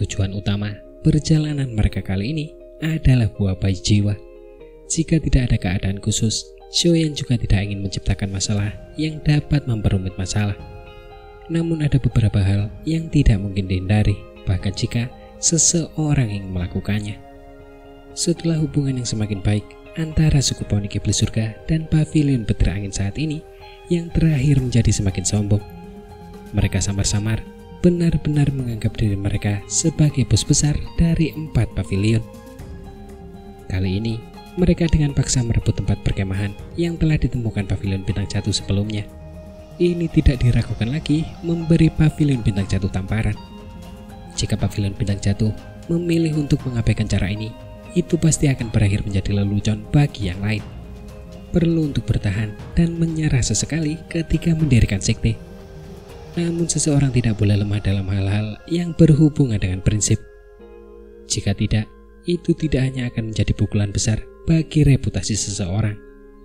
tujuan utama perjalanan mereka kali ini adalah buah bayi jiwa. Jika tidak ada keadaan khusus, Xiaoyan juga tidak ingin menciptakan masalah yang dapat memperumit masalah. Namun ada beberapa hal yang tidak mungkin dihindari, bahkan jika seseorang ingin melakukannya. Setelah hubungan yang semakin baik antara suku Phoenix Iblis Surga dan Pavilion Petir Angin saat ini, yang terakhir menjadi semakin sombong. Mereka samar-samar benar-benar menganggap diri mereka sebagai bos besar dari 4 pavilion. Kali ini, mereka dengan paksa merebut tempat perkemahan yang telah ditemukan Pavilion Bintang Jatuh sebelumnya. Ini tidak diragukan lagi memberi Pavilion Bintang Jatuh tamparan. Jika Pavilion Bintang Jatuh memilih untuk mengabaikan cara ini, itu pasti akan berakhir menjadi lelucon bagi yang lain. Perlu untuk bertahan dan menyerah sesekali ketika mendirikan sekte. Namun seseorang tidak boleh lemah dalam hal-hal yang berhubungan dengan prinsip. Jika tidak, itu tidak hanya akan menjadi pukulan besar bagi reputasi seseorang,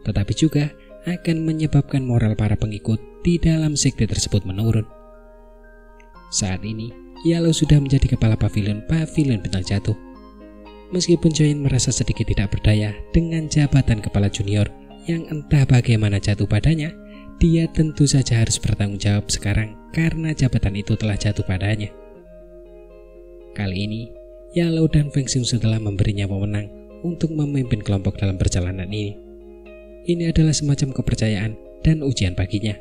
tetapi juga akan menyebabkan moral para pengikut di dalam sekte tersebut menurun. Saat ini, Yalo sudah menjadi kepala Pavilion Bintang Jatuh. Meskipun Xiaoyan merasa sedikit tidak berdaya dengan jabatan kepala junior yang entah bagaimana jatuh padanya, dia tentu saja harus bertanggung jawab sekarang karena jabatan itu telah jatuh padanya. Kali ini, Yalo dan Feng Xing telah memberinya wewenang untuk memimpin kelompok dalam perjalanan ini. Ini adalah semacam kepercayaan dan ujian baginya.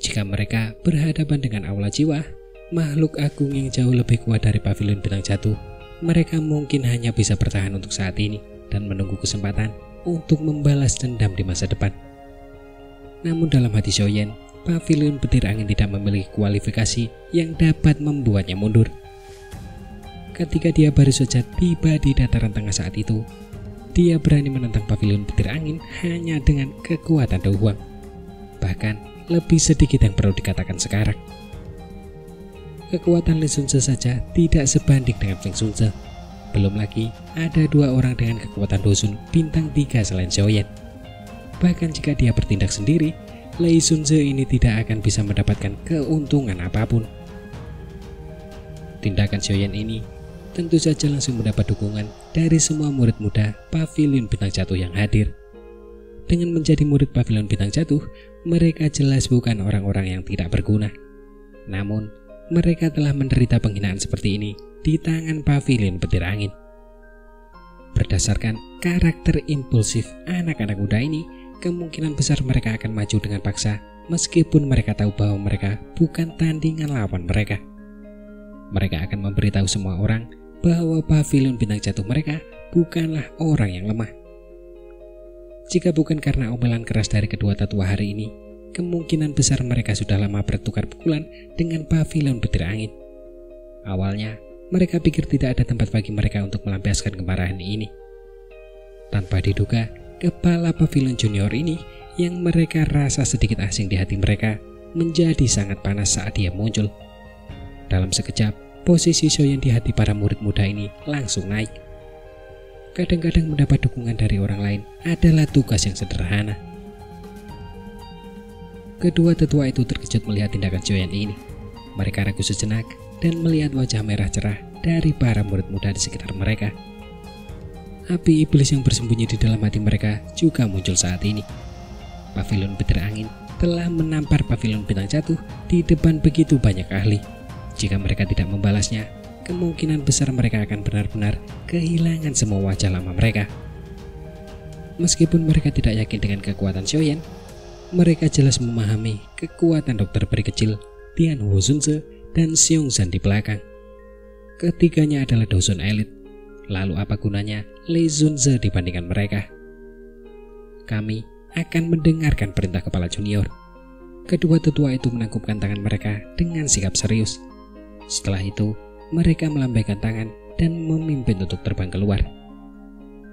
Jika mereka berhadapan dengan aula jiwa, makhluk agung yang jauh lebih kuat dari Pavilion Bintang Jatuh, mereka mungkin hanya bisa bertahan untuk saat ini dan menunggu kesempatan untuk membalas dendam di masa depan. Namun dalam hati Xiaoyan, Pavilion Petir Angin tidak memiliki kualifikasi yang dapat membuatnya mundur. Ketika dia baru saja tiba di dataran tengah saat itu, dia berani menentang Pavilion Petir Angin hanya dengan kekuatan doang. Bahkan lebih sedikit yang perlu dikatakan sekarang. Kekuatan Li Xunze saja tidak sebanding dengan Feng Xunze. Belum lagi ada 2 orang dengan kekuatan Dosun bintang 3 selain Xiaoyan. Bahkan jika dia bertindak sendiri, Li Xunze ini tidak akan bisa mendapatkan keuntungan apapun. Tindakan Xiaoyan ini tentu saja langsung mendapat dukungan dari semua murid muda Pavilion Bintang Jatuh yang hadir. Dengan menjadi murid Pavilion Bintang Jatuh, mereka jelas bukan orang-orang yang tidak berguna. Namun, mereka telah menderita penghinaan seperti ini di tangan Pavilion Petir Angin. Berdasarkan karakter impulsif anak-anak muda ini, kemungkinan besar mereka akan maju dengan paksa meskipun mereka tahu bahwa mereka bukan tandingan lawan mereka. Mereka akan memberitahu semua orang bahwa Pavilion Bintang Jatuh mereka bukanlah orang yang lemah. Jika bukan karena omelan keras dari kedua tetua hari ini, kemungkinan besar mereka sudah lama bertukar pukulan dengan Pavilion Petir Angin. Awalnya, mereka pikir tidak ada tempat bagi mereka untuk melampiaskan kemarahan ini. Tanpa diduga, kepala Pavilion Junior ini yang mereka rasa sedikit asing di hati mereka menjadi sangat panas saat dia muncul. Dalam sekejap, posisi Xiaoyan di hati para murid muda ini langsung naik. Kadang-kadang mendapat dukungan dari orang lain adalah tugas yang sederhana. Kedua tetua itu terkejut melihat tindakan Xiaoyan ini. Mereka ragu sejenak dan melihat wajah merah cerah dari para murid muda di sekitar mereka. Api iblis yang bersembunyi di dalam hati mereka juga muncul saat ini. Pavilion Petir Angin telah menampar Pavilion Bintang Jatuh di depan begitu banyak ahli. Jika mereka tidak membalasnya, kemungkinan besar mereka akan benar-benar kehilangan semua wajah lama mereka. Meskipun mereka tidak yakin dengan kekuatan Xiaoyan, mereka jelas memahami kekuatan dokter peri kecil Tian Wu Xunze dan Xiong Zhan di belakang. Ketiganya adalah Dosun elit. Lalu apa gunanya Li Xunze dibandingkan mereka? Kami akan mendengarkan perintah kepala junior. Kedua tetua itu menangkupkan tangan mereka dengan sikap serius. Setelah itu, mereka melambaikan tangan dan memimpin untuk terbang keluar.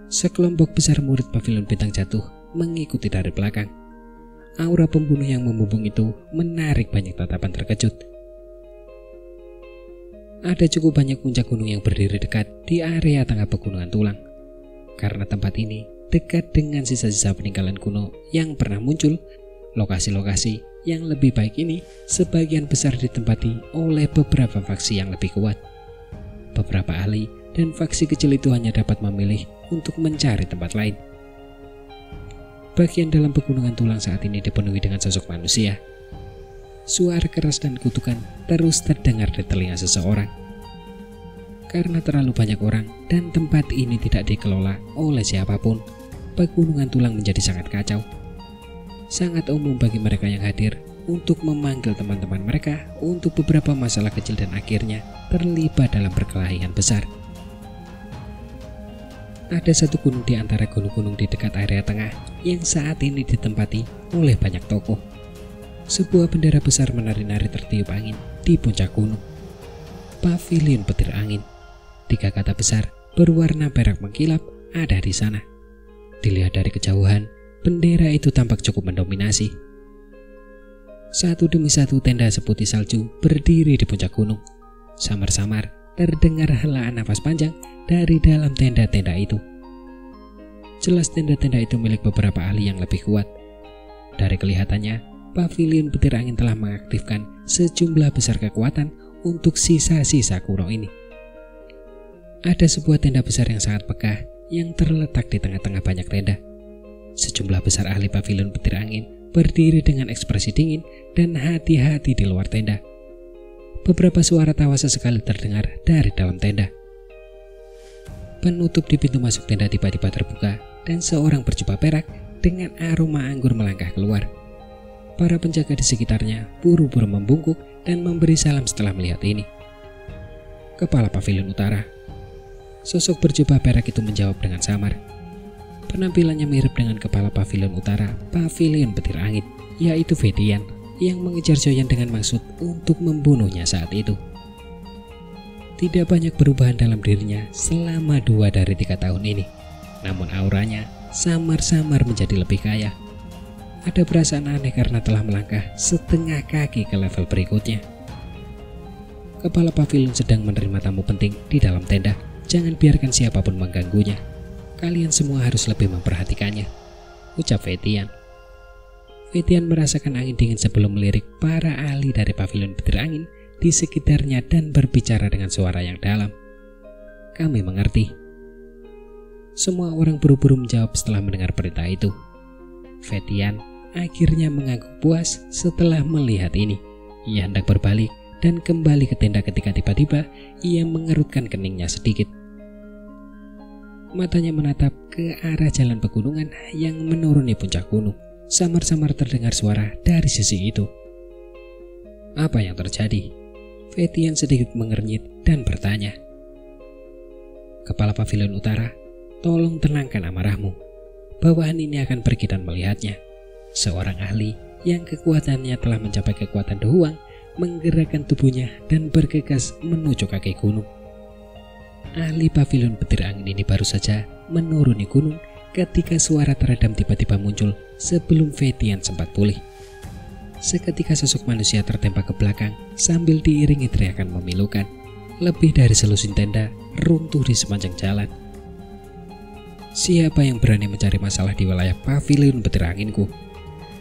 Sekelompok besar murid Pavilion Bintang Jatuh mengikuti dari belakang. Aura pembunuh yang membumbung itu menarik banyak tatapan terkejut. Ada cukup banyak puncak gunung yang berdiri dekat di area tengah pegunungan tulang. Karena tempat ini dekat dengan sisa-sisa peninggalan kuno yang pernah muncul, lokasi-lokasi yang lebih baik ini sebagian besar ditempati oleh beberapa faksi yang lebih kuat. Beberapa ahli dan faksi kecil itu hanya dapat memilih untuk mencari tempat lain. Bagian dalam pegunungan tulang saat ini dipenuhi dengan sosok manusia. Suara keras dan kutukan terus terdengar di telinga seseorang. Karena terlalu banyak orang dan tempat ini tidak dikelola oleh siapapun, pegunungan tulang menjadi sangat kacau. Sangat umum bagi mereka yang hadir untuk memanggil teman-teman mereka untuk beberapa masalah kecil dan akhirnya terlibat dalam perkelahian besar. Ada satu gunung di antara gunung-gunung di dekat area tengah yang saat ini ditempati oleh banyak tokoh. Sebuah bendera besar menari-nari tertiup angin di puncak gunung. Pavilion petir angin. 3 kata besar berwarna perak mengkilap ada di sana. Dilihat dari kejauhan, bendera itu tampak cukup mendominasi. Satu demi satu tenda seputih salju berdiri di puncak gunung. Samar-samar terdengar helaan nafas panjang dari dalam tenda-tenda itu. Jelas tenda-tenda itu milik beberapa ahli yang lebih kuat. Dari kelihatannya, Pavilion petir angin telah mengaktifkan sejumlah besar kekuatan untuk sisa-sisa kuno ini. Ada sebuah tenda besar yang sangat megah yang terletak di tengah-tengah banyak tenda. Sejumlah besar ahli pavilion petir angin berdiri dengan ekspresi dingin dan hati-hati di luar tenda. Beberapa suara tawa sesekali terdengar dari dalam tenda. Penutup di pintu masuk tenda tiba-tiba terbuka dan seorang berjubah perak dengan aroma anggur melangkah keluar. Para penjaga di sekitarnya buru-buru membungkuk dan memberi salam setelah melihat ini. Kepala Pavilion Utara. Sosok berjubah perak itu menjawab dengan samar. Penampilannya mirip dengan kepala Pavilion Utara, Pavilion petir angin, yaitu Vedian, yang mengejar Zoyan dengan maksud untuk membunuhnya saat itu. Tidak banyak perubahan dalam dirinya selama 2 dari 3 tahun ini. Namun auranya samar-samar menjadi lebih kaya. Ada perasaan aneh karena telah melangkah setengah kaki ke level berikutnya. Kepala pavilion sedang menerima tamu penting di dalam tenda. Jangan biarkan siapapun mengganggunya. Kalian semua harus lebih memperhatikannya, ucap Vetian. Vetian merasakan angin dingin sebelum melirik para ahli dari pavilion petir angin di sekitarnya dan berbicara dengan suara yang dalam. Kami mengerti. Semua orang buru-buru menjawab setelah mendengar perintah itu. Vetian akhirnya mengangguk puas setelah melihat ini. Ia hendak berbalik dan kembali ke tenda ketika tiba-tiba ia mengerutkan keningnya sedikit. Matanya menatap ke arah jalan pegunungan yang menuruni puncak gunung. Samar-samar terdengar suara dari sisi itu. Apa yang terjadi? Vetian sedikit mengernyit dan bertanya. Kepala Pavilion Utara, tolong tenangkan amarahmu. Bawahan ini akan pergi dan melihatnya. Seorang ahli yang kekuatannya telah mencapai kekuatan doang menggerakkan tubuhnya dan bergegas menuju kaki gunung. Ahli pavilion petir angin ini baru saja menuruni gunung ketika suara teredam tiba-tiba muncul sebelum Vetian sempat pulih. Seketika sosok manusia tertembak ke belakang sambil diiringi teriakan memilukan. Lebih dari selusin tenda runtuh di sepanjang jalan. Siapa yang berani mencari masalah di wilayah pavilion petir anginku?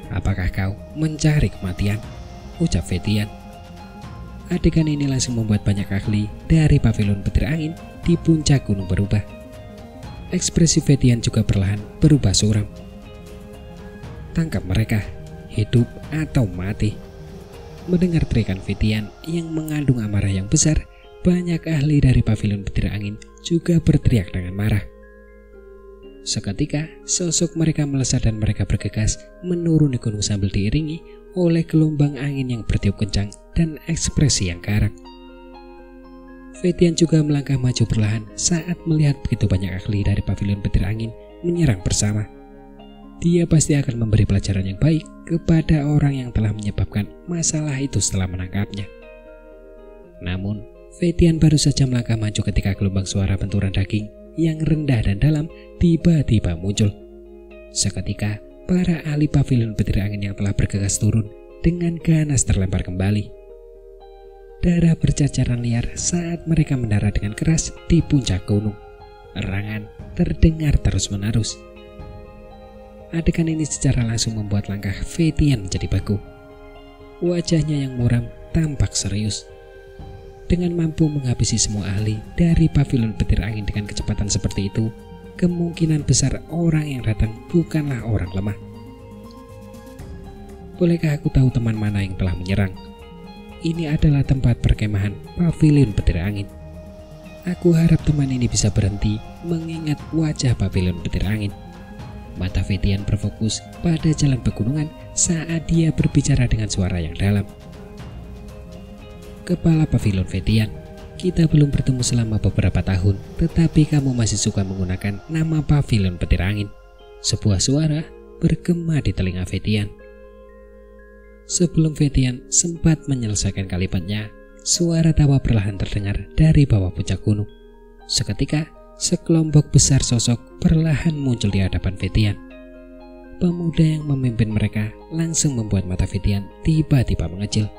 Apakah kau mencari kematian? Ucap Vetian. Adegan ini langsung membuat banyak ahli dari pavilion petir angin di puncak gunung berubah. Ekspresi Vetian juga perlahan berubah suram. Tangkap mereka, hidup atau mati. Mendengar teriakan Vetian yang mengandung amarah yang besar, banyak ahli dari pavilion petir angin juga berteriak dengan marah. Seketika, sosok mereka melesat dan mereka bergegas menuruni gunung sambil diiringi oleh gelombang angin yang bertiup kencang dan ekspresi yang garang. Vetian juga melangkah maju perlahan saat melihat begitu banyak ahli dari pavilion petir angin menyerang bersama. Dia pasti akan memberi pelajaran yang baik kepada orang yang telah menyebabkan masalah itu setelah menangkapnya. Namun, Vetian baru saja melangkah maju ketika gelombang suara benturan daging yang rendah dan dalam tiba-tiba muncul. Seketika, para ahli pavilion petir angin yang telah bergegas turun dengan ganas terlempar kembali. Darah bercacaran liar saat mereka mendarat dengan keras di puncak gunung. Erangan terdengar terus-menerus. Adegan ini secara langsung membuat langkah Vetian menjadi baku. wajahnya yang muram tampak serius. Dengan mampu menghabisi semua ahli dari pavilion petir angin dengan kecepatan seperti itu, kemungkinan besar orang yang datang bukanlah orang lemah. Bolehkah aku tahu teman mana yang telah menyerang? Ini adalah tempat perkemahan pavilion petir angin. Aku harap teman ini bisa berhenti mengingat wajah pavilion petir angin. Mata Fetian berfokus pada jalan pegunungan saat dia berbicara dengan suara yang dalam. Kepala pavilion Fetian, kita belum bertemu selama beberapa tahun, tetapi kamu masih suka menggunakan nama pavilion petir angin. Sebuah suara bergema di telinga Fetian. Sebelum Fetian sempat menyelesaikan kalimatnya, suara tawa perlahan terdengar dari bawah puncak gunung. Seketika, sekelompok besar sosok perlahan muncul di hadapan Fetian. Pemuda yang memimpin mereka langsung membuat mata Fetian tiba-tiba mengecil.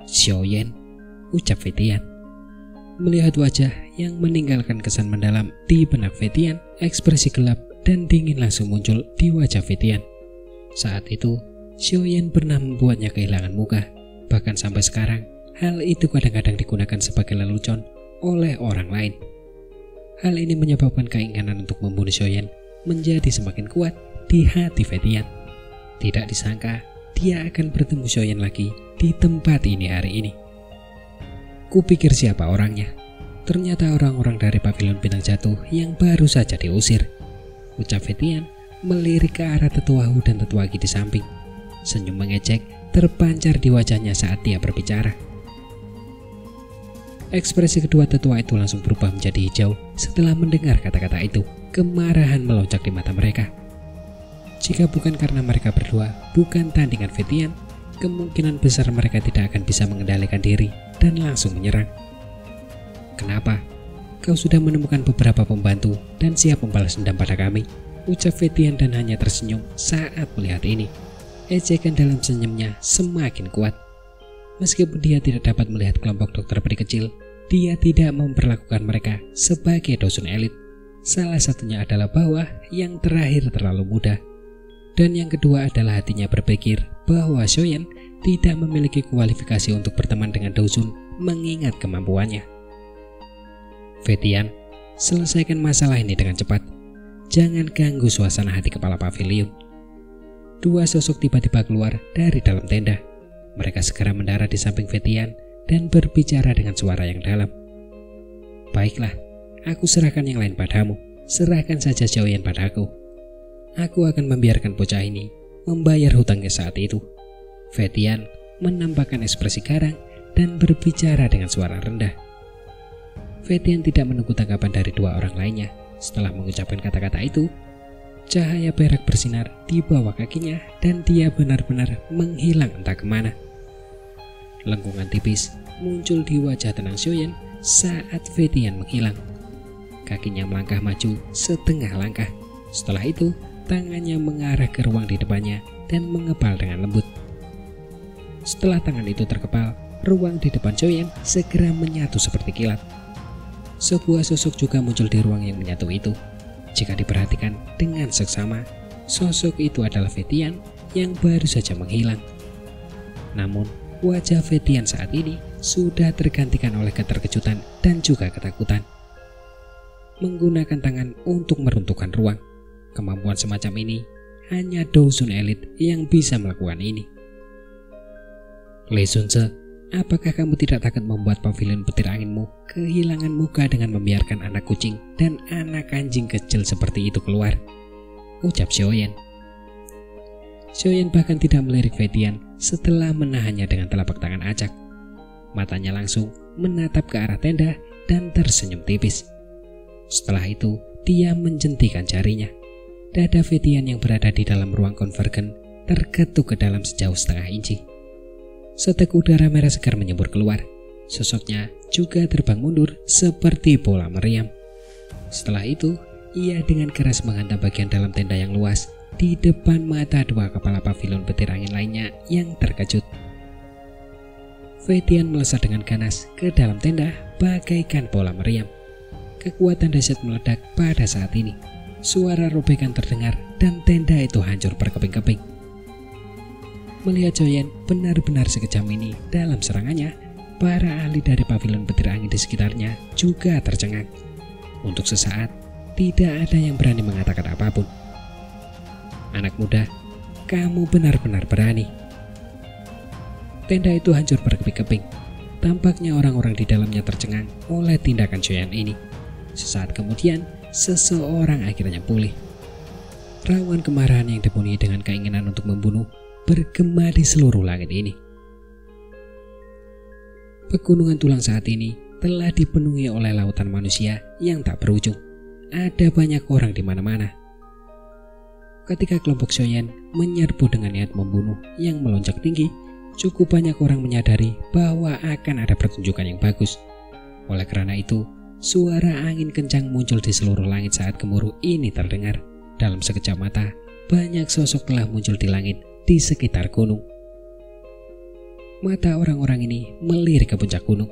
"Xiaoyan," ucap Fetian. Melihat wajah yang meninggalkan kesan mendalam di benak Fetian, ekspresi gelap dan dingin langsung muncul di wajah Fetian. Saat itu, Xiaoyan pernah membuatnya kehilangan muka. Bahkan sampai sekarang, hal itu kadang-kadang digunakan sebagai lelucon oleh orang lain. Hal ini menyebabkan keinginan untuk membunuh Xiaoyan menjadi semakin kuat di hati Fetian. Tidak disangka, dia akan bertemu Xiaoyan lagi di tempat ini hari ini. Kupikir siapa orangnya? Ternyata orang-orang dari pavilion bintang jatuh yang baru saja diusir, ucap Fetian melirik ke arah tetua Hu dan tetua Qi di samping. Senyum mengejek terpancar di wajahnya saat dia berbicara. Ekspresi kedua tetua itu langsung berubah menjadi hijau setelah mendengar kata-kata itu. Kemarahan melonjak di mata mereka. Jika bukan karena mereka berdua bukan tandingan Fetian, kemungkinan besar mereka tidak akan bisa mengendalikan diri dan langsung menyerang. "Kenapa? Kau sudah menemukan beberapa pembantu dan siap membalas dendam pada kami," ucap Fetian dan hanya tersenyum saat melihat ini. Ejekan dalam senyumnya semakin kuat. Meskipun dia tidak dapat melihat kelompok dokter peri kecil, dia tidak memperlakukan mereka sebagai dosen elit. Salah satunya adalah bahwa yang terakhir terlalu muda. Dan yang kedua adalah hatinya berpikir bahwa Xiaoyan tidak memiliki kualifikasi untuk berteman dengan Dosun mengingat kemampuannya. "Fetian, selesaikan masalah ini dengan cepat. Jangan ganggu suasana hati kepala pavilion." Dua sosok tiba-tiba keluar dari dalam tenda. Mereka segera mendarat di samping Fetian dan berbicara dengan suara yang dalam. "Baiklah, aku serahkan yang lain padamu. Serahkan saja Xiaoyan padaku. Aku akan membiarkan bocah ini membayar hutangnya saat itu." Fetian menampakkan ekspresi garang dan berbicara dengan suara rendah. Fetian tidak menunggu tanggapan dari dua orang lainnya. Setelah mengucapkan kata-kata itu, cahaya perak bersinar di bawah kakinya dan dia benar-benar menghilang entah kemana. Lengkungan tipis muncul di wajah tenang Xiaoyan saat Fetian menghilang. Kakinya melangkah maju setengah langkah. Setelah itu, tangannya mengarah ke ruang di depannya dan mengepal dengan lembut. Setelah tangan itu terkepal, ruang di depan Xiaoyan segera menyatu seperti kilat. Sebuah sosok juga muncul di ruang yang menyatu itu. Jika diperhatikan dengan seksama, sosok itu adalah Fetian yang baru saja menghilang. Namun, wajah Fetian saat ini sudah tergantikan oleh keterkejutan dan juga ketakutan. Menggunakan tangan untuk meruntuhkan ruang. Kemampuan semacam ini hanya Dosun elit yang bisa melakukan ini. "Lei Sunze, apakah kamu tidak takut membuat pavilion petir anginmu kehilangan muka dengan membiarkan anak kucing dan anak anjing kecil seperti itu keluar?" ucap Xiaoyan. Xiaoyan bahkan tidak melirik Fetian setelah menahannya dengan telapak tangan acak. Matanya langsung menatap ke arah tenda dan tersenyum tipis. Setelah itu, dia menjentikan jarinya. Dada Fetian yang berada di dalam ruang konvergen terketuk ke dalam sejauh setengah inci. Seteguk udara merah segar menyembur keluar. Sosoknya juga terbang mundur seperti bola meriam. Setelah itu, ia dengan keras menghantam bagian dalam tenda yang luas di depan mata dua kepala pavilion petir angin lainnya yang terkejut. Fetian melesat dengan ganas ke dalam tenda bagaikan bola meriam. Kekuatan dahsyat meledak pada saat ini. Suara robekan terdengar dan tenda itu hancur berkeping-keping. Melihat Choyen benar-benar sekejam ini dalam serangannya, para ahli dari pavilion petir angin di sekitarnya juga tercengang. Untuk sesaat, tidak ada yang berani mengatakan apapun. Anak muda, kamu benar-benar berani. Tenda itu hancur berkeping-keping. Tampaknya orang-orang di dalamnya tercengang oleh tindakan Choyen ini. Sesaat kemudian, seseorang akhirnya pulih. Rawan kemarahan yang dipenuhi dengan keinginan untuk membunuh bergema di seluruh langit ini. Pegunungan tulang saat ini telah dipenuhi oleh lautan manusia yang tak berujung. Ada banyak orang di mana-mana. Ketika kelompok Choyen menyerbu dengan niat membunuh yang melonjak tinggi, cukup banyak orang menyadari bahwa akan ada pertunjukan yang bagus. Oleh karena itu, suara angin kencang muncul di seluruh langit saat gemuruh ini terdengar. Dalam sekejap mata, banyak sosok telah muncul di langit di sekitar gunung. Mata orang-orang ini melirik ke puncak gunung.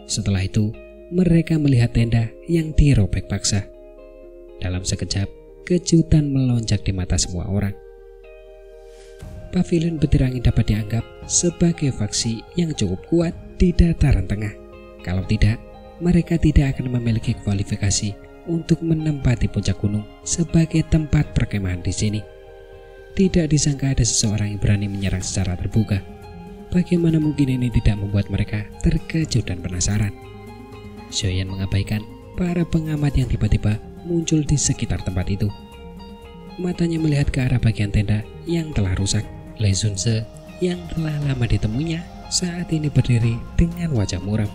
Setelah itu, mereka melihat tenda yang dirobek paksa. Dalam sekejap, kejutan melonjak di mata semua orang. Pavilion petir angin dapat dianggap sebagai faksi yang cukup kuat di dataran tengah. Kalau tidak, mereka tidak akan memiliki kualifikasi untuk menempati puncak gunung sebagai tempat perkemahan di sini. Tidak disangka ada seseorang yang berani menyerang secara terbuka. Bagaimana mungkin ini tidak membuat mereka terkejut dan penasaran? Choyen mengabaikan para pengamat yang tiba-tiba muncul di sekitar tempat itu. Matanya melihat ke arah bagian tenda yang telah rusak. Lei Xunze yang telah lama ditemuinya saat ini berdiri dengan wajah muram.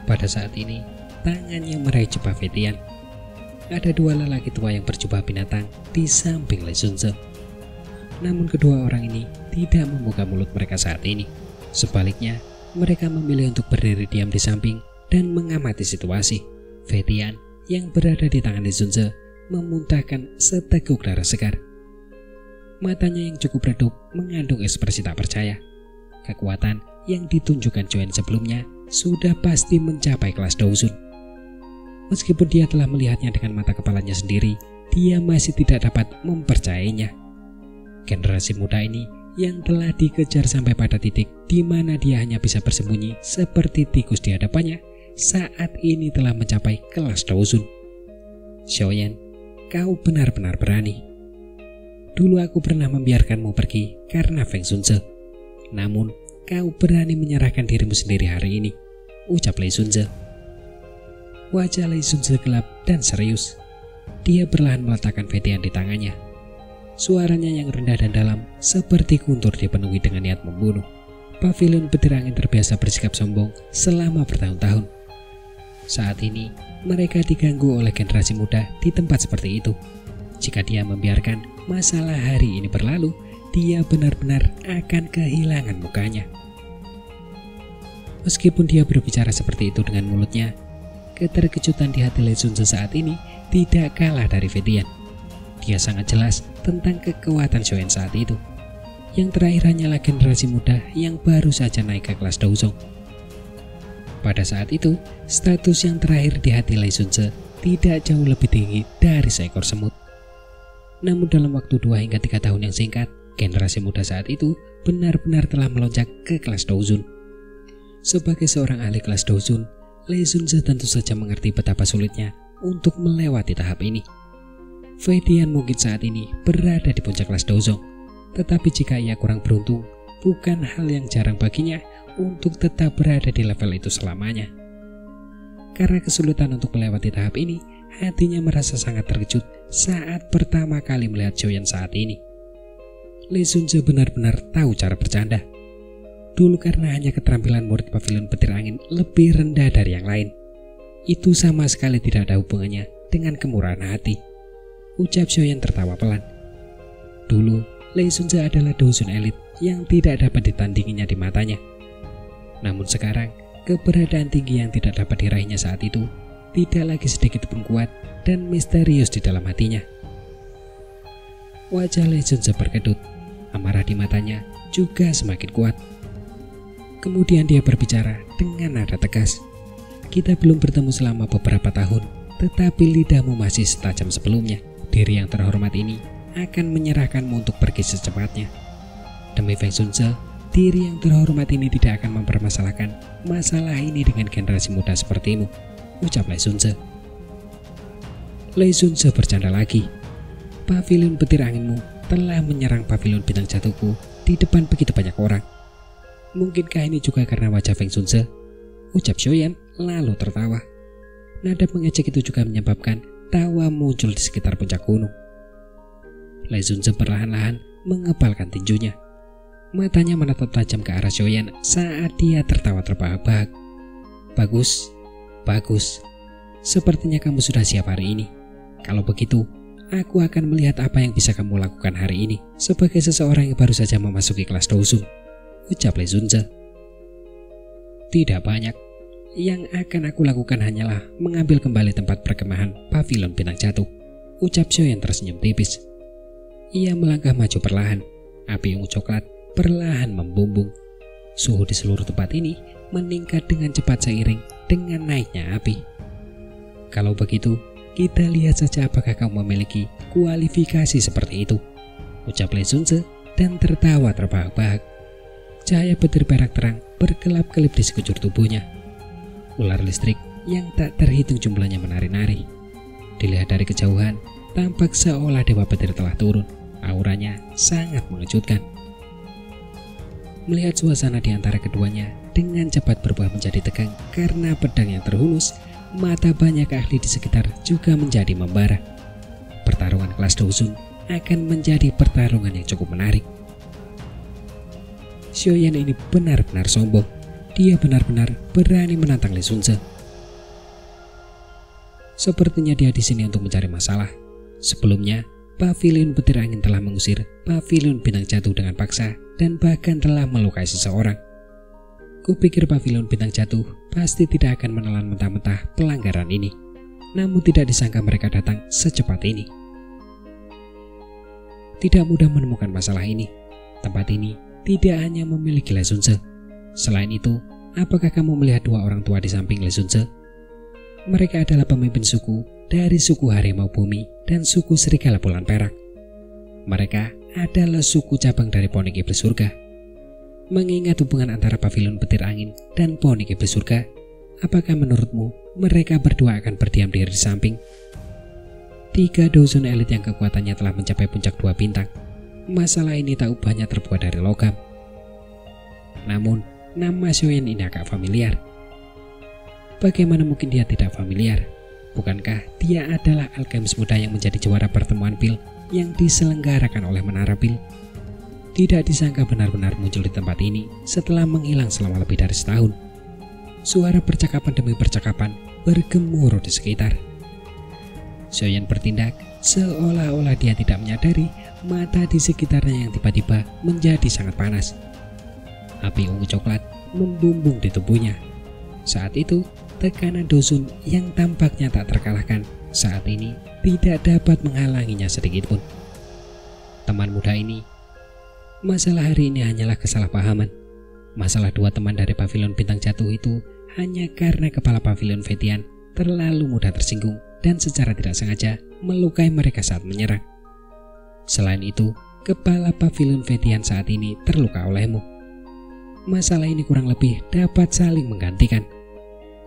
Pada saat ini, tangannya meraih jubah Feidian. Ada dua lelaki tua yang berjubah binatang di samping Lei Xunze. Namun kedua orang ini tidak membuka mulut mereka saat ini. Sebaliknya, mereka memilih untuk berdiri diam di samping dan mengamati situasi. Feidian yang berada di tangan Lei Xunze memuntahkan seteguk darah segar. Matanya yang cukup redup mengandung ekspresi tak percaya. Kekuatan yang ditunjukkan Choyen sebelumnya sudah pasti mencapai kelas Douzun. Meskipun dia telah melihatnya dengan mata kepalanya sendiri, dia masih tidak dapat mempercayainya. Generasi muda ini yang telah dikejar sampai pada titik di mana dia hanya bisa bersembunyi seperti tikus di hadapannya, saat ini telah mencapai kelas Douzun. Choyen, kau benar-benar berani. Dulu aku pernah membiarkanmu pergi karena Feng Xunze. Namun, kau berani menyerahkan dirimu sendiri hari ini, ucap Lei Xunze. Wajah Lei Xunze gelap dan serius. Dia perlahan meletakkan Feidian di tangannya. Suaranya yang rendah dan dalam seperti guntur dipenuhi dengan niat membunuh. Pavilion petir angin terbiasa bersikap sombong selama bertahun-tahun. Saat ini, mereka diganggu oleh generasi muda di tempat seperti itu. Jika dia membiarkan masalah hari ini berlalu, dia benar-benar akan kehilangan mukanya. Meskipun dia berbicara seperti itu dengan mulutnya, keterkejutan di hati Lei Xunze saat ini tidak kalah dari Feidian. Dia sangat jelas tentang kekuatan Choyen saat itu. Yang terakhir hanyalah generasi muda yang baru saja naik ke kelas Douzong. Pada saat itu, status yang terakhir di hati Lei Xunze tidak jauh lebih tinggi dari seekor semut. Namun dalam waktu 2 hingga 3 tahun yang singkat, generasi muda saat itu benar-benar telah melonjak ke kelas Douzun. Sebagai seorang ahli kelas Douzun, Lei Xunze tentu saja mengerti betapa sulitnya untuk melewati tahap ini. Feidian mungkin saat ini berada di puncak kelas Douzong, tetapi jika ia kurang beruntung, bukan hal yang jarang baginya untuk tetap berada di level itu selamanya. Karena kesulitan untuk melewati tahap ini, hatinya merasa sangat terkejut saat pertama kali melihat Choyen saat ini. Lei Xunze benar-benar tahu cara bercanda. Dulu karena hanya keterampilan murid pavilion petir angin lebih rendah dari yang lain, itu sama sekali tidak ada hubungannya dengan kemurahan hati, ucap Choyen tertawa pelan. Dulu, Lei Xunze adalah Douzun elit yang tidak dapat ditandinginya di matanya. Namun sekarang, keberadaan tinggi yang tidak dapat diraihnya saat itu tidak lagi sedikit pun kuat dan misterius di dalam hatinya. Wajah Lei Xunze berkedut, amarah di matanya juga semakin kuat. Kemudian dia berbicara dengan nada tegas. Kita belum bertemu selama beberapa tahun, tetapi lidahmu masih setajam sebelumnya. Diri yang terhormat ini akan menyerahkanmu untuk pergi secepatnya. Demi Feng Sunze, diri yang terhormat ini tidak akan mempermasalahkan masalah ini dengan generasi muda sepertimu, ucap Lei Sunze. Lei Sunze bercanda lagi. Pavilion petir anginmu telah menyerang pavilion bintang jatuhku di depan begitu banyak orang. Mungkinkah ini juga karena wajah Feng Sunze? Ucap Xiaoyan lalu tertawa. Nada mengejek itu juga menyebabkan tawa muncul di sekitar puncak gunung. Lei Sunze perlahan-lahan mengepalkan tinjunya. Matanya menatap tajam ke arah Xiaoyan saat dia tertawa terbahak-bahak. Bagus, bagus. Sepertinya kamu sudah siap hari ini. Kalau begitu, aku akan melihat apa yang bisa kamu lakukan hari ini sebagai seseorang yang baru saja memasuki kelas Douzun, ucap Lei Sunze. Tidak banyak. Yang akan aku lakukan hanyalah mengambil kembali tempat perkemahan pavilion bintang jatuh, ucap Xiaoyan tersenyum tipis. Ia melangkah maju perlahan. Api ungu coklat perlahan membumbung. Suhu di seluruh tempat ini meningkat dengan cepat seiring dengan naiknya api. Kalau begitu, kita lihat saja apakah kamu memiliki kualifikasi seperti itu, ucap Lei Sunze dan tertawa terbahak-bahak. Cahaya petir perak terang berkelap-kelip di sekujur tubuhnya. Ular listrik yang tak terhitung jumlahnya menari-nari. Dilihat dari kejauhan, tampak seolah dewa petir telah turun. Auranya sangat mengejutkan. Melihat suasana di antara keduanya dengan cepat berubah menjadi tegang karena pedang yang terhunus, mata banyak ahli di sekitar juga menjadi membara. Pertarungan kelas Douzun akan menjadi pertarungan yang cukup menarik. Xiaoyan ini benar-benar sombong. Dia benar-benar berani menantang Lei Sunze. Sepertinya dia di sini untuk mencari masalah. Sebelumnya, pavilion petir angin telah mengusir pavilion bintang jatuh dengan paksa dan bahkan telah melukai seseorang. Kupikir pavilion bintang jatuh pasti tidak akan menelan mentah-mentah pelanggaran ini. Namun tidak disangka mereka datang secepat ini. Tidak mudah menemukan masalah ini. Tempat ini tidak hanya memiliki Lei Sunze. Selain itu, apakah kamu melihat dua orang tua di samping Lei Sunze? Mereka adalah pemimpin suku dari suku Harimau Bumi dan suku Serigala Bulan Perak. Mereka adalah suku cabang dari Ponik Iblis Surga. Mengingat hubungan antara pavilion petir angin dan Ponik Iblis Surga, apakah menurutmu mereka berdua akan berdiam diri di samping? 3 Douzun elit yang kekuatannya telah mencapai puncak 2 bintang. Masalah ini tak ubahnya terbuat dari logam. Namun, nama Xiaoyan ini agak familiar. Bagaimana mungkin dia tidak familiar? Bukankah dia adalah alkemis muda yang menjadi juara pertemuan pil yang diselenggarakan oleh Menara Pil? Tidak disangka benar-benar muncul di tempat ini setelah menghilang selama lebih dari setahun. Suara percakapan demi percakapan bergemuruh di sekitar. Xiaoyan bertindak seolah-olah dia tidak menyadari mata di sekitarnya yang tiba-tiba menjadi sangat panas. Api ungu coklat membumbung di tubuhnya. Saat itu, tekanan Douzun yang tampaknya tak terkalahkan saat ini tidak dapat menghalanginya sedikitpun. Teman muda ini, masalah hari ini hanyalah kesalahpahaman. Masalah 2 teman dari pavilion bintang jatuh itu hanya karena kepala pavilion Vetian terlalu mudah tersinggung dan secara tidak sengaja melukai mereka saat menyerang. Selain itu, kepala pavilion Vetian saat ini terluka olehmu. Masalah ini kurang lebih dapat saling menggantikan.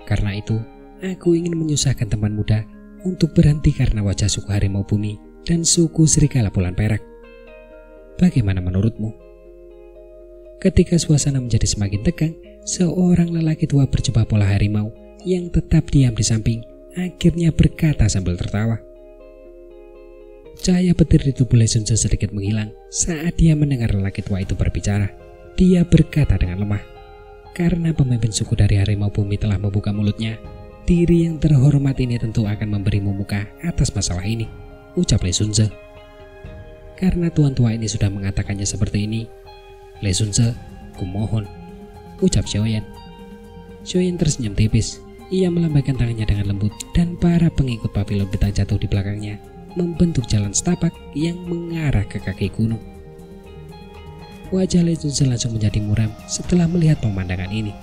Karena itu, aku ingin menyusahkan teman muda untuk berhenti karena wajah suku Harimau Bumi dan suku Serigala Bulan Perak. Bagaimana menurutmu? Ketika suasana menjadi semakin tegang, seorang lelaki tua berjubah pola harimau yang tetap diam di samping akhirnya berkata sambil tertawa. Cahaya petir di tubuh Lei Sunze sedikit menghilang saat dia mendengar lelaki tua itu berbicara. Dia berkata dengan lemah, karena pemimpin suku dari Harimau Bumi telah membuka mulutnya, diri yang terhormat ini tentu akan memberimu muka atas masalah ini, ucap Lei Sunze. Karena tuan tua ini sudah mengatakannya seperti ini, Lei Sunze, kumohon, ucap Xiaoyan. Xiaoyan tersenyum tipis. Ia melambaikan tangannya dengan lembut dan para pengikut pavilion bintang jatuh di belakangnya membentuk jalan setapak yang mengarah ke kaki gunung. Wajah Lei Sunze langsung menjadi muram setelah melihat pemandangan ini.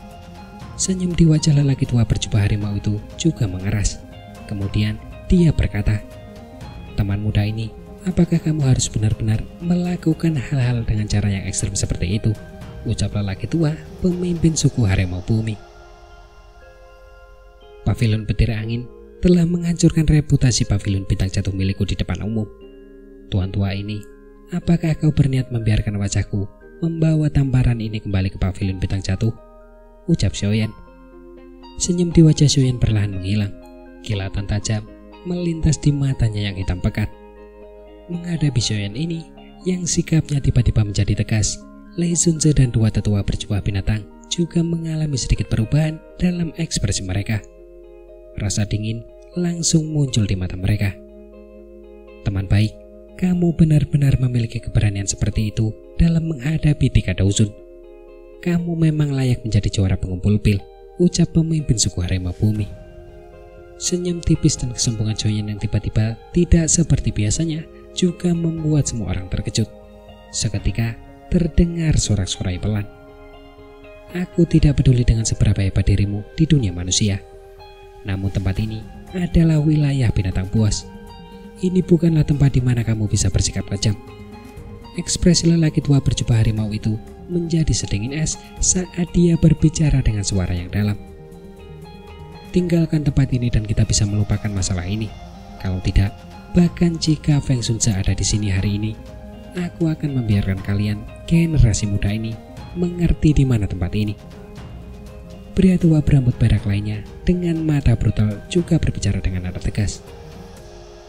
Senyum di wajah lelaki tua berjubah harimau itu juga mengeras. Kemudian dia berkata, teman muda ini Apakah kamu harus benar-benar melakukan hal-hal dengan cara yang ekstrem seperti itu? Ucap lelaki tua, pemimpin suku harimau bumi. Pavilion Petir Angin telah menghancurkan reputasi pavilion bintang jatuh milikku di depan umum. Tuan tua ini, apakah kau berniat membiarkan wajahku membawa tamparan ini kembali ke pavilion bintang jatuh? Ucap Xiaoyan. Senyum di wajah Xiaoyan perlahan menghilang. Kilatan tajam melintas di matanya yang hitam pekat. Menghadapi Xiaoyan ini, yang sikapnya tiba-tiba menjadi tegas, Lei Xunze dan dua tetua berjubah binatang juga mengalami sedikit perubahan dalam ekspresi mereka. Rasa dingin langsung muncul di mata mereka. Teman baik, kamu benar-benar memiliki keberanian seperti itu dalam menghadapi Tiga Daozun. Kamu memang layak menjadi juara pengumpul pil, ucap pemimpin suku harimau bumi. Senyum tipis dan kesombongan Xiaoyan yang tiba-tiba tidak seperti biasanya juga membuat semua orang terkejut. Seketika terdengar sorak-sorai pelan. Aku tidak peduli dengan seberapa hebat dirimu di dunia manusia. Namun tempat ini adalah wilayah binatang buas. Ini bukanlah tempat di mana kamu bisa bersikap kejam. Ekspresi lelaki tua berjubah harimau itu menjadi sedingin es saat dia berbicara dengan suara yang dalam. Tinggalkan tempat ini dan kita bisa melupakan masalah ini. Kalau tidak, bahkan jika Feng Xunze ada di sini hari ini, aku akan membiarkan kalian, generasi muda ini, mengerti di mana tempat ini. Pria tua berambut perak lainnya dengan mata brutal juga berbicara dengan nada tegas.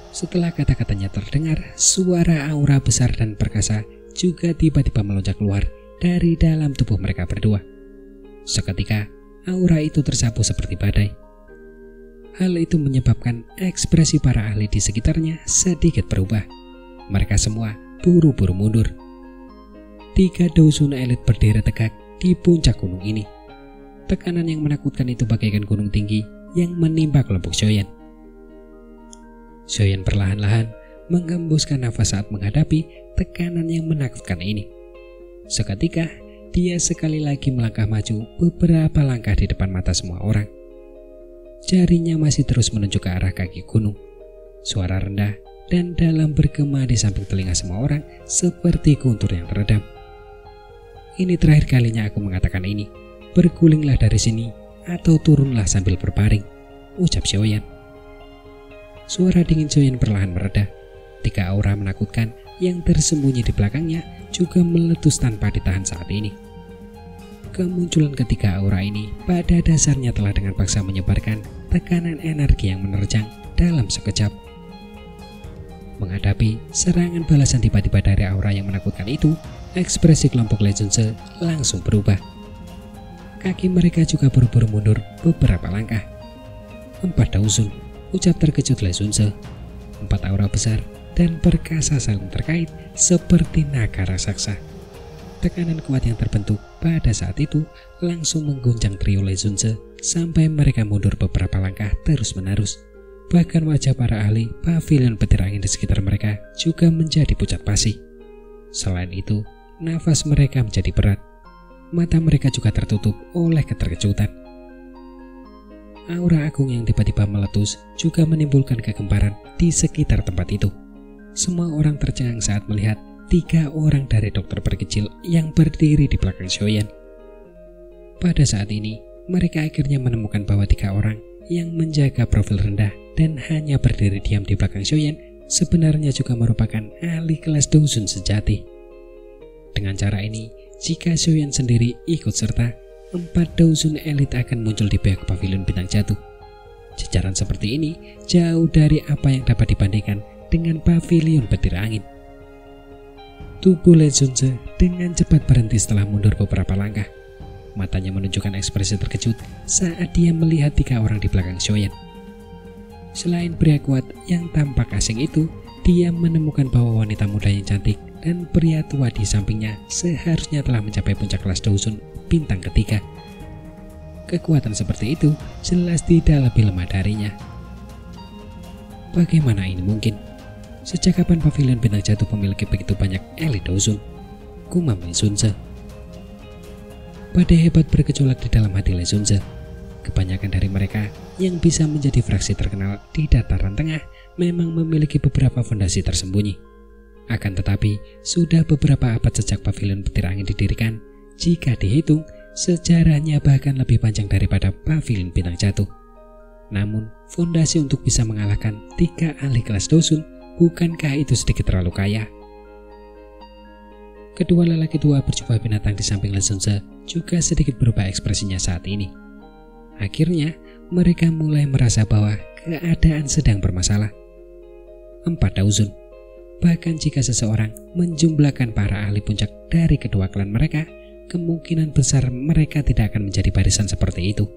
Setelah kata-katanya terdengar, suara aura besar dan perkasa juga tiba-tiba melonjak keluar dari dalam tubuh mereka berdua. Seketika, aura itu tersapu seperti badai. Hal itu menyebabkan ekspresi para ahli di sekitarnya sedikit berubah. Mereka semua buru-buru mundur. Tiga Daozun elit berdiri tegak di puncak gunung ini. Tekanan yang menakutkan itu bagaikan gunung tinggi yang menimpa kelompok Xiaoyan. Xiaoyan perlahan-lahan menghembuskan nafas saat menghadapi tekanan yang menakutkan ini. Seketika, dia sekali lagi melangkah maju beberapa langkah di depan mata semua orang. Jarinya masih terus menunjuk ke arah kaki gunung. Suara rendah dan dalam bergema di samping telinga semua orang seperti guntur yang teredam. Ini terakhir kalinya aku mengatakan ini. Bergulinglah dari sini atau turunlah sambil berbaring, ucap Xiaoyan. Suara dingin Xiaoyan perlahan mereda. Tiga aura menakutkan yang tersembunyi di belakangnya juga meletus tanpa ditahan saat ini. Kemunculan ketiga aura ini pada dasarnya telah dengan paksa menyebarkan tekanan energi yang menerjang dalam sekejap. Menghadapi serangan balasan tiba-tiba dari aura yang menakutkan itu, ekspresi kelompok Lei Xunze langsung berubah. Kaki mereka juga buru-buru mundur beberapa langkah. 4 Daozun, ucap terkejut Lei Xunze. 4 aura besar dan perkasa saling terkait seperti naga raksasa. Tekanan kuat yang terbentuk pada saat itu langsung mengguncang trio Lei Xunze sampai mereka mundur beberapa langkah terus-menerus. Bahkan wajah para ahli pavilion petir angin di sekitar mereka juga menjadi pucat pasi. Selain itu, nafas mereka menjadi berat. Mata mereka juga tertutup oleh keterkejutan. Aura agung yang tiba-tiba meletus juga menimbulkan kegemparan di sekitar tempat itu. Semua orang tercengang saat melihat 3 orang dari dokter berkecil yang berdiri di belakang Xiaoyan. Pada saat ini, mereka akhirnya menemukan bahwa 3 orang yang menjaga profil rendah dan hanya berdiri diam di belakang Xiaoyan sebenarnya juga merupakan ahli kelas Daozun sejati. Dengan cara ini, jika Xiaoyan sendiri ikut serta, 4 Daozun elit akan muncul di pihak pavilion bintang jatuh. Jajaran seperti ini jauh dari apa yang dapat dibandingkan dengan pavilion petir angin. Tubuh Lei Xunze dengan cepat berhenti setelah mundur beberapa langkah. Matanya menunjukkan ekspresi terkejut saat dia melihat 3 orang di belakang Xiaoyan. Selain pria kuat yang tampak asing itu, dia menemukan bahwa wanita muda yang cantik dan pria tua di sampingnya seharusnya telah mencapai puncak kelas Daozun bintang ketiga. Kekuatan seperti itu jelas tidak lebih lemah darinya. Bagaimana ini mungkin? Sejak kapan pavilion bintang jatuh memiliki begitu banyak elit Daozun? Gumam Lei Xunze. Badai hebat bergejolak di dalam hati Lei Xunze. Kebanyakan dari mereka yang bisa menjadi fraksi terkenal di dataran tengah memang memiliki beberapa fondasi tersembunyi. Akan tetapi, sudah beberapa abad sejak pavilion petir angin didirikan. Jika dihitung, sejarahnya bahkan lebih panjang daripada pavilion bintang jatuh. Namun, fondasi untuk bisa mengalahkan 3 ahli kelas Dosun, bukankah itu sedikit terlalu kaya? Kedua lelaki tua berjubah binatang di samping Le Zunze juga sedikit berubah ekspresinya saat ini. Akhirnya, mereka mulai merasa bahwa keadaan sedang bermasalah. 4 Daozun. Bahkan jika seseorang menjumlahkan para ahli puncak dari kedua klan mereka, kemungkinan besar mereka tidak akan menjadi barisan seperti itu.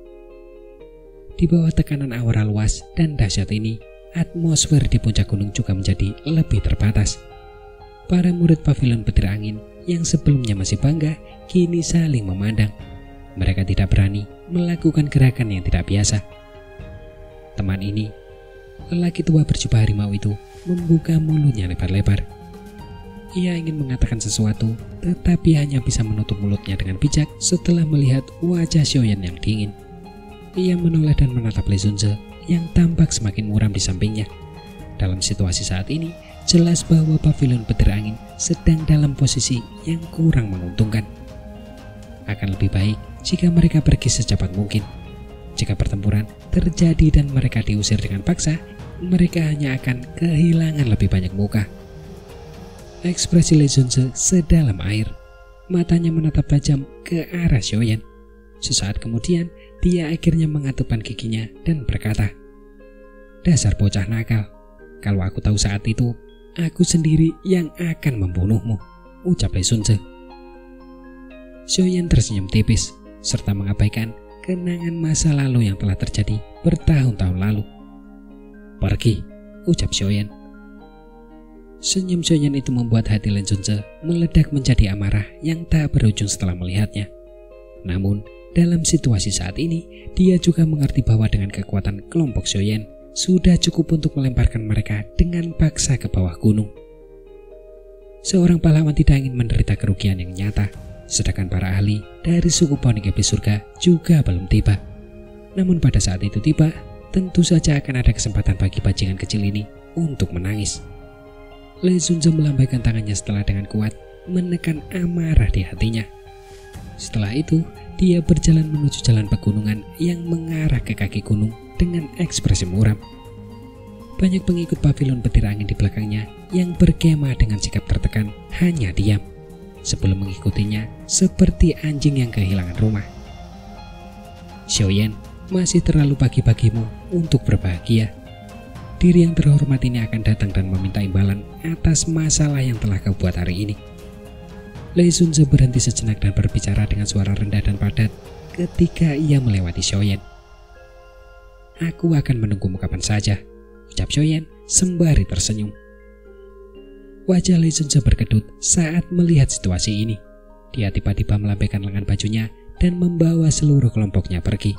Di bawah tekanan aura luas dan dahsyat ini, atmosfer di puncak gunung juga menjadi lebih terbatas. Para murid pavilion petir angin yang sebelumnya masih bangga, kini saling memandang. Mereka tidak berani melakukan gerakan yang tidak biasa. Teman ini, lelaki tua berjubah harimau itu, membuka mulutnya lebar-lebar. Ia ingin mengatakan sesuatu, tetapi hanya bisa menutup mulutnya dengan bijak setelah melihat wajah Xiaoyan yang dingin. Ia menoleh dan menatap Le Zunze yang tampak semakin muram di sampingnya. Dalam situasi saat ini, jelas bahwa pavilion petir angin sedang dalam posisi yang kurang menguntungkan. Akan lebih baik jika mereka pergi secepat mungkin. Jika pertempuran terjadi dan mereka diusir dengan paksa, mereka hanya akan kehilangan lebih banyak muka. Ekspresi Le Zunze sedalam air. Matanya menatap tajam ke arah Xiaoyan. Sesaat kemudian, dia akhirnya mengatupkan giginya dan berkata, "Dasar bocah nakal. Kalau aku tahu saat itu, aku sendiri yang akan membunuhmu," ucap Le Zunze. Xiaoyan tersenyum tipis, serta mengabaikan kenangan masa lalu yang telah terjadi bertahun-tahun lalu. "Pergi," ucap Xiaoyan. Senyum Xiaoyan itu membuat hati Le Zunze meledak menjadi amarah yang tak berujung setelah melihatnya. Namun, dalam situasi saat ini, dia juga mengerti bahwa dengan kekuatan kelompok Xiaoyan sudah cukup untuk melemparkan mereka dengan paksa ke bawah gunung. Seorang pahlawan tidak ingin menderita kerugian yang nyata, sedangkan para ahli dari suku Phoenix Iblis Surga juga belum tiba. Namun pada saat itu tiba, tentu saja akan ada kesempatan bagi bajingan kecil ini untuk menangis. Le Zunze melambaikan tangannya setelah dengan kuat menekan amarah di hatinya. Setelah itu, dia berjalan menuju jalan pegunungan yang mengarah ke kaki gunung dengan ekspresi muram. Banyak pengikut pavilion petir angin di belakangnya yang berkemah dengan sikap tertekan hanya diam, sebelum mengikutinya seperti anjing yang kehilangan rumah. "Xiaoyan, masih terlalu pagi bagimu untuk berbahagia. Diri yang terhormat ini akan datang dan meminta imbalan atas masalah yang telah kau buat hari ini." Le Zunze berhenti sejenak dan berbicara dengan suara rendah dan padat ketika ia melewati Xiaoyan. "Aku akan menunggumu kapan saja," ucap Xiaoyan sembari tersenyum. Wajah Le Zunze berkedut saat melihat situasi ini. Dia tiba-tiba melambaikan lengan bajunya dan membawa seluruh kelompoknya pergi.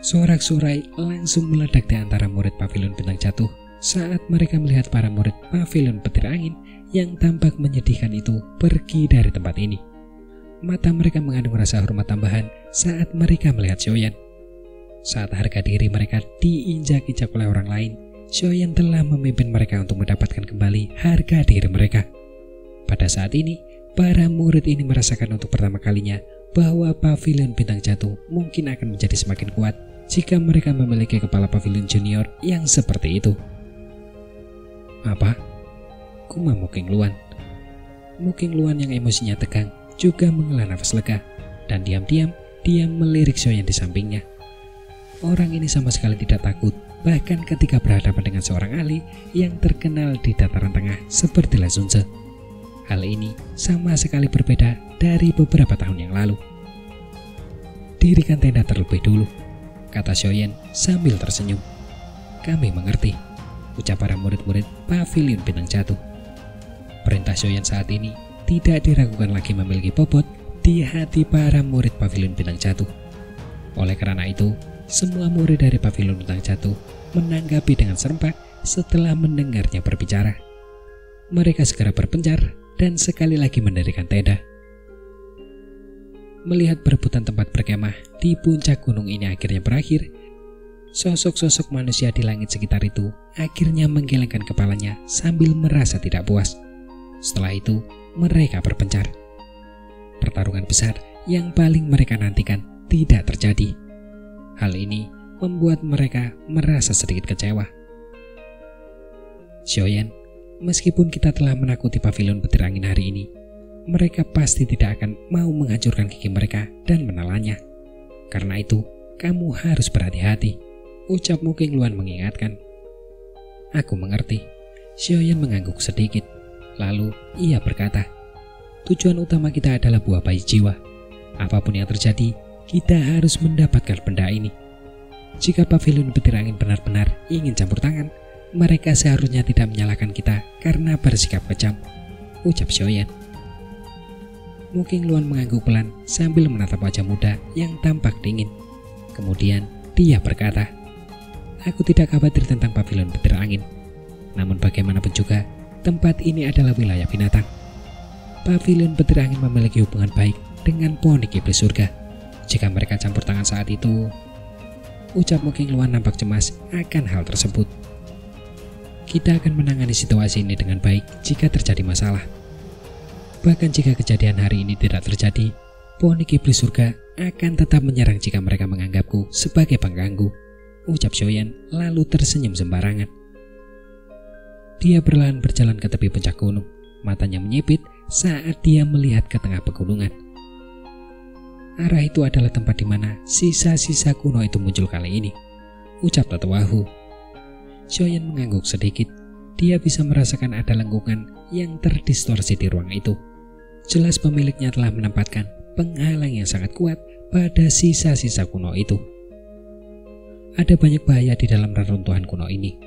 Sorak-sorai langsung meledak di antara murid pavilion bintang jatuh saat mereka melihat para murid pavilion petir angin yang tampak menyedihkan itu pergi dari tempat ini. Mata mereka mengandung rasa hormat tambahan saat mereka melihat Xiaoyan. Saat harga diri mereka diinjak-injak oleh orang lain, Xiaoyan telah memimpin mereka untuk mendapatkan kembali harga diri mereka. Pada saat ini, para murid ini merasakan untuk pertama kalinya bahwa pavilion bintang jatuh mungkin akan menjadi semakin kuat jika mereka memiliki kepala pavilion junior yang seperti itu. "Apa?" gumam Mu Qingluan. Mu Qingluan yang emosinya tegang juga menghela nafas lega, dan diam-diam dia melirik Xiaoyan di sampingnya. Orang ini sama sekali tidak takut, bahkan ketika berhadapan dengan seorang ahli yang terkenal di dataran tengah seperti Le Zunze. Hal ini sama sekali berbeda dari beberapa tahun yang lalu. "Dirikan tenda terlebih dulu," kata Xiaoyan sambil tersenyum. "Kami mengerti," ucap para murid-murid pavilion bintang jatuh. Perintah Xiaoyan saat ini tidak diragukan lagi memiliki bobot di hati para murid pavilion bintang jatuh. Oleh karena itu, semua murid dari pavilion bintang jatuh menanggapi dengan serempak setelah mendengarnya berbicara. Mereka segera berpencar dan sekali lagi mendirikan tenda. Melihat berebutan tempat berkemah di puncak gunung ini akhirnya berakhir, Sosok-sosok manusia di langit sekitar itu akhirnya menggelengkan kepalanya sambil merasa tidak puas. Setelah itu, mereka berpencar. Pertarungan besar yang paling mereka nantikan tidak terjadi. Hal ini membuat mereka merasa sedikit kecewa. Xiaoyan, meskipun kita telah menakuti pavilion petir angin hari ini, mereka pasti tidak akan mau menghancurkan gigi mereka dan menelannya. Karena itu, kamu harus berhati-hati, ucap Mu Qingluan mengingatkan. Aku mengerti. Xiaoyan mengangguk sedikit. Lalu ia berkata, tujuan utama kita adalah buah bayi jiwa. Apapun yang terjadi, kita harus mendapatkan benda ini. Jika pavilion petir angin benar-benar ingin campur tangan, mereka seharusnya tidak menyalahkan kita karena bersikap kejam, ucap Xiaoyan. Mu Qingluan mengangguk pelan sambil menatap wajah muda yang tampak dingin. Kemudian dia berkata, aku tidak khawatir tentang pavilion petir angin. Namun bagaimanapun juga, tempat ini adalah wilayah binatang. Pavilion petir angin memiliki hubungan baik dengan Phoenix Iblis Surga. Jika mereka campur tangan saat itu, ucap Mu Qingluan nampak cemas akan hal tersebut. Kita akan menangani situasi ini dengan baik jika terjadi masalah. Bahkan jika kejadian hari ini tidak terjadi, Phoenix Iblis Surga akan tetap menyerang jika mereka menganggapku sebagai pengganggu, ucap Xiaoyan lalu tersenyum sembarangan. Dia perlahan berjalan ke tepi puncak gunung, matanya menyipit saat dia melihat ke tengah pegunungan. Arah itu adalah tempat di mana sisa-sisa kuno itu muncul kali ini, ucap tetuahu. Xiaoyan mengangguk sedikit. Dia bisa merasakan ada lengkungan yang terdistorsi di ruang itu. Jelas pemiliknya telah menempatkan penghalang yang sangat kuat pada sisa-sisa kuno itu. Ada banyak bahaya di dalam reruntuhan kuno ini.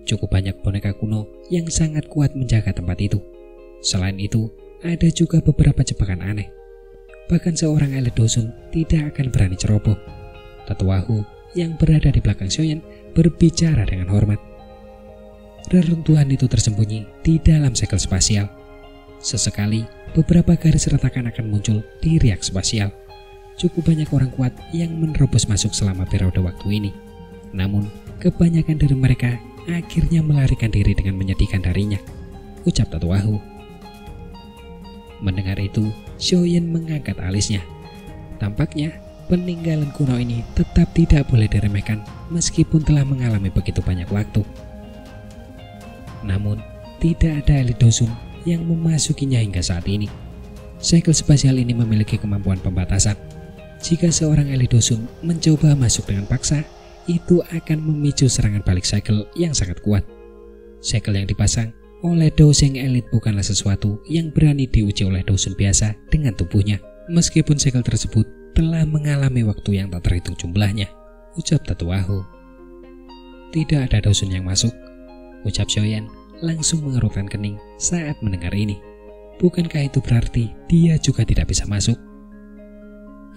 Cukup banyak boneka kuno yang sangat kuat menjaga tempat itu. Selain itu, ada juga beberapa jebakan aneh. Bahkan seorang elit dusun tidak akan berani ceroboh. Tetuahu yang berada di belakang Xiaoyan berbicara dengan hormat. Reruntuhan itu tersembunyi di dalam segel spasial. Sesekali, beberapa garis retakan akan muncul di riak spasial. Cukup banyak orang kuat yang menerobos masuk selama periode waktu ini. Namun, kebanyakan dari mereka akhirnya melarikan diri dengan menyedihkan darinya, ucap tetuahu. Mendengar itu, Xiaoyan mengangkat alisnya. Tampaknya, peninggalan kuno ini tetap tidak boleh diremehkan meskipun telah mengalami begitu banyak waktu. Namun, tidak ada elit dusun yang memasukinya hingga saat ini. Segel spasial ini memiliki kemampuan pembatasan. Jika seorang elit dusun mencoba masuk dengan paksa, itu akan memicu serangan balik segel yang sangat kuat. Segel yang dipasang oleh doseng elit bukanlah sesuatu yang berani diuji oleh dusun biasa dengan tubuhnya, meskipun segel tersebut telah mengalami waktu yang tak terhitung jumlahnya, ucap tetuahu. Tidak ada dusun yang masuk, ucap Xiaoyan langsung mengerutkan kening saat mendengar ini. Bukankah itu berarti dia juga tidak bisa masuk?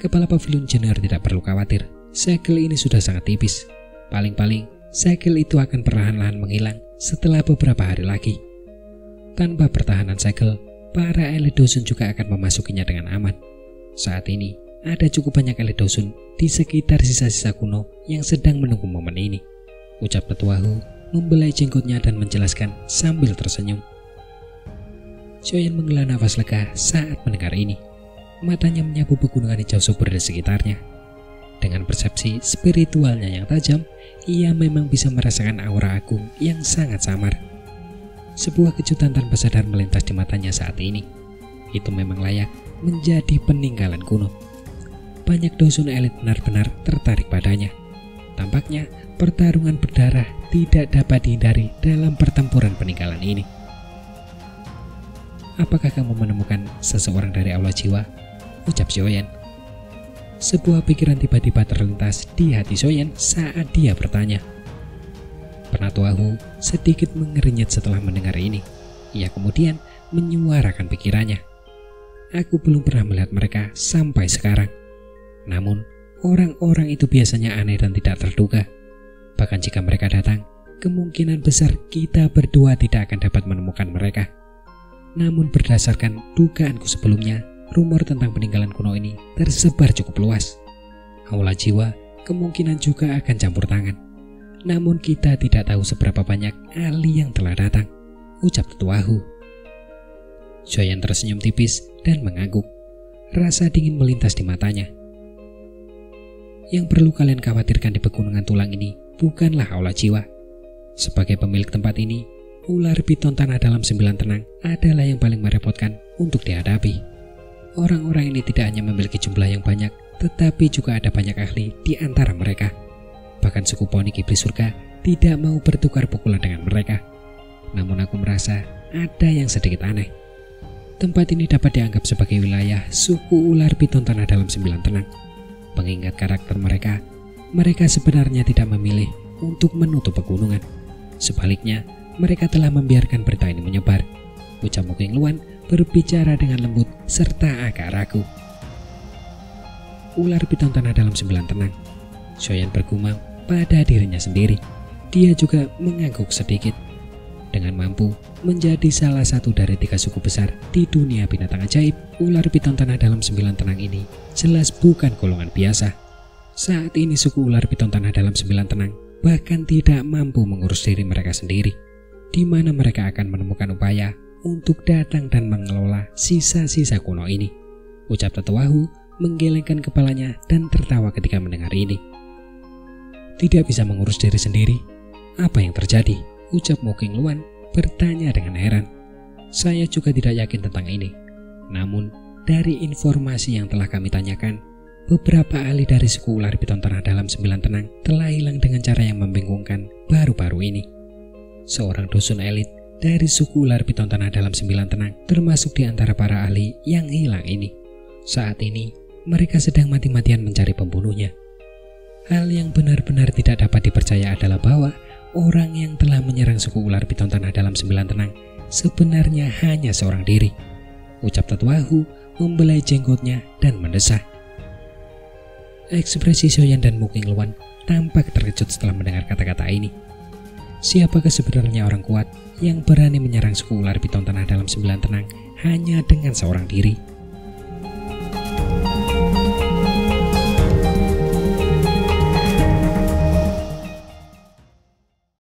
Kepala pavilion junior tidak perlu khawatir, segel ini sudah sangat tipis. Paling-paling, segel itu akan perlahan-lahan menghilang setelah beberapa hari lagi. Tanpa pertahanan segel, para elit dusun juga akan memasukinya dengan aman. Saat ini, ada cukup banyak elit dusun di sekitar sisa-sisa kuno yang sedang menunggu momen ini, ucap tetuahu membelai jenggotnya dan menjelaskan sambil tersenyum. Xiaoyan menghela nafas lega saat mendengar ini. Matanya menyapu pegunungan hijau subur di sekitarnya. Dengan persepsi spiritualnya yang tajam, ia memang bisa merasakan aura agung yang sangat samar. Sebuah kejutan tanpa sadar melintas di matanya saat ini. Itu memang layak menjadi peninggalan kuno. Banyak dusun elit benar-benar tertarik padanya. Tampaknya pertarungan berdarah tidak dapat dihindari dalam pertempuran peninggalan ini. Apakah kamu menemukan seseorang dari aula jiwa? Ucap Xiaoyan. Sebuah pikiran tiba-tiba terlintas di hati Xiaoyan saat dia bertanya. Penatuahu sedikit mengernyit setelah mendengar ini. Ia kemudian menyuarakan pikirannya. Aku belum pernah melihat mereka sampai sekarang. Namun, orang-orang itu biasanya aneh dan tidak terduga. Bahkan jika mereka datang, kemungkinan besar kita berdua tidak akan dapat menemukan mereka. Namun berdasarkan dugaanku sebelumnya, rumor tentang peninggalan kuno ini tersebar cukup luas. Aula jiwa kemungkinan juga akan campur tangan. Namun kita tidak tahu seberapa banyak ahli yang telah datang, ucap Tetua Hu. Shoyan tersenyum tipis dan mengangguk. Rasa dingin melintas di matanya. Yang perlu kalian khawatirkan di pegunungan tulang ini bukanlah aula jiwa. Sebagai pemilik tempat ini, ular piton tanah dalam 9 tenang adalah yang paling merepotkan untuk dihadapi. Orang-orang ini tidak hanya memiliki jumlah yang banyak, tetapi juga ada banyak ahli di antara mereka. Bahkan suku Ponik Iblis Surga tidak mau bertukar pukulan dengan mereka. Namun aku merasa ada yang sedikit aneh. Tempat ini dapat dianggap sebagai wilayah suku ular piton tanah dalam 9 tenang. Mengingat karakter mereka, mereka sebenarnya tidak memilih untuk menutup pegunungan. Sebaliknya, mereka telah membiarkan berita ini menyebar. Ucap Muking Luan berbicara dengan lembut serta agak ragu. Ular piton tanah dalam 9 tenang. Shoyan bergumam pada dirinya sendiri. Dia juga mengangguk sedikit. Dengan mampu menjadi salah satu dari 3 suku besar di dunia binatang ajaib, ular piton tanah dalam 9 tenang ini jelas bukan golongan biasa. Saat ini suku ular piton tanah dalam 9 tenang bahkan tidak mampu mengurus diri mereka sendiri, di mana mereka akan menemukan upaya untuk datang dan mengelola sisa-sisa kuno ini. Ucap Tetua Hu menggelengkan kepalanya dan tertawa ketika mendengar ini. Tidak bisa mengurus diri sendiri? Apa yang terjadi? Ucap Muking Luan bertanya dengan heran. Saya juga tidak yakin tentang ini. Namun, dari informasi yang telah kami tanyakan, beberapa ahli dari suku ular piton tanah dalam 9 tenang telah hilang dengan cara yang membingungkan baru-baru ini. Seorang dusun elit dari suku ular piton tanah dalam 9 tenang termasuk di antara para ahli yang hilang ini. Saat ini, mereka sedang mati-matian mencari pembunuhnya. Hal yang benar-benar tidak dapat dipercaya adalah bahwa orang yang telah menyerang suku ular piton tanah dalam 9 tenang sebenarnya hanya seorang diri. Ucap Tetua Hu membelai jenggotnya dan mendesah. Ekspresi Shoyan dan Muking Luan tampak terkejut setelah mendengar kata-kata ini. Siapakah sebenarnya orang kuat yang berani menyerang suku ular piton tanah dalam 9 tenang hanya dengan seorang diri?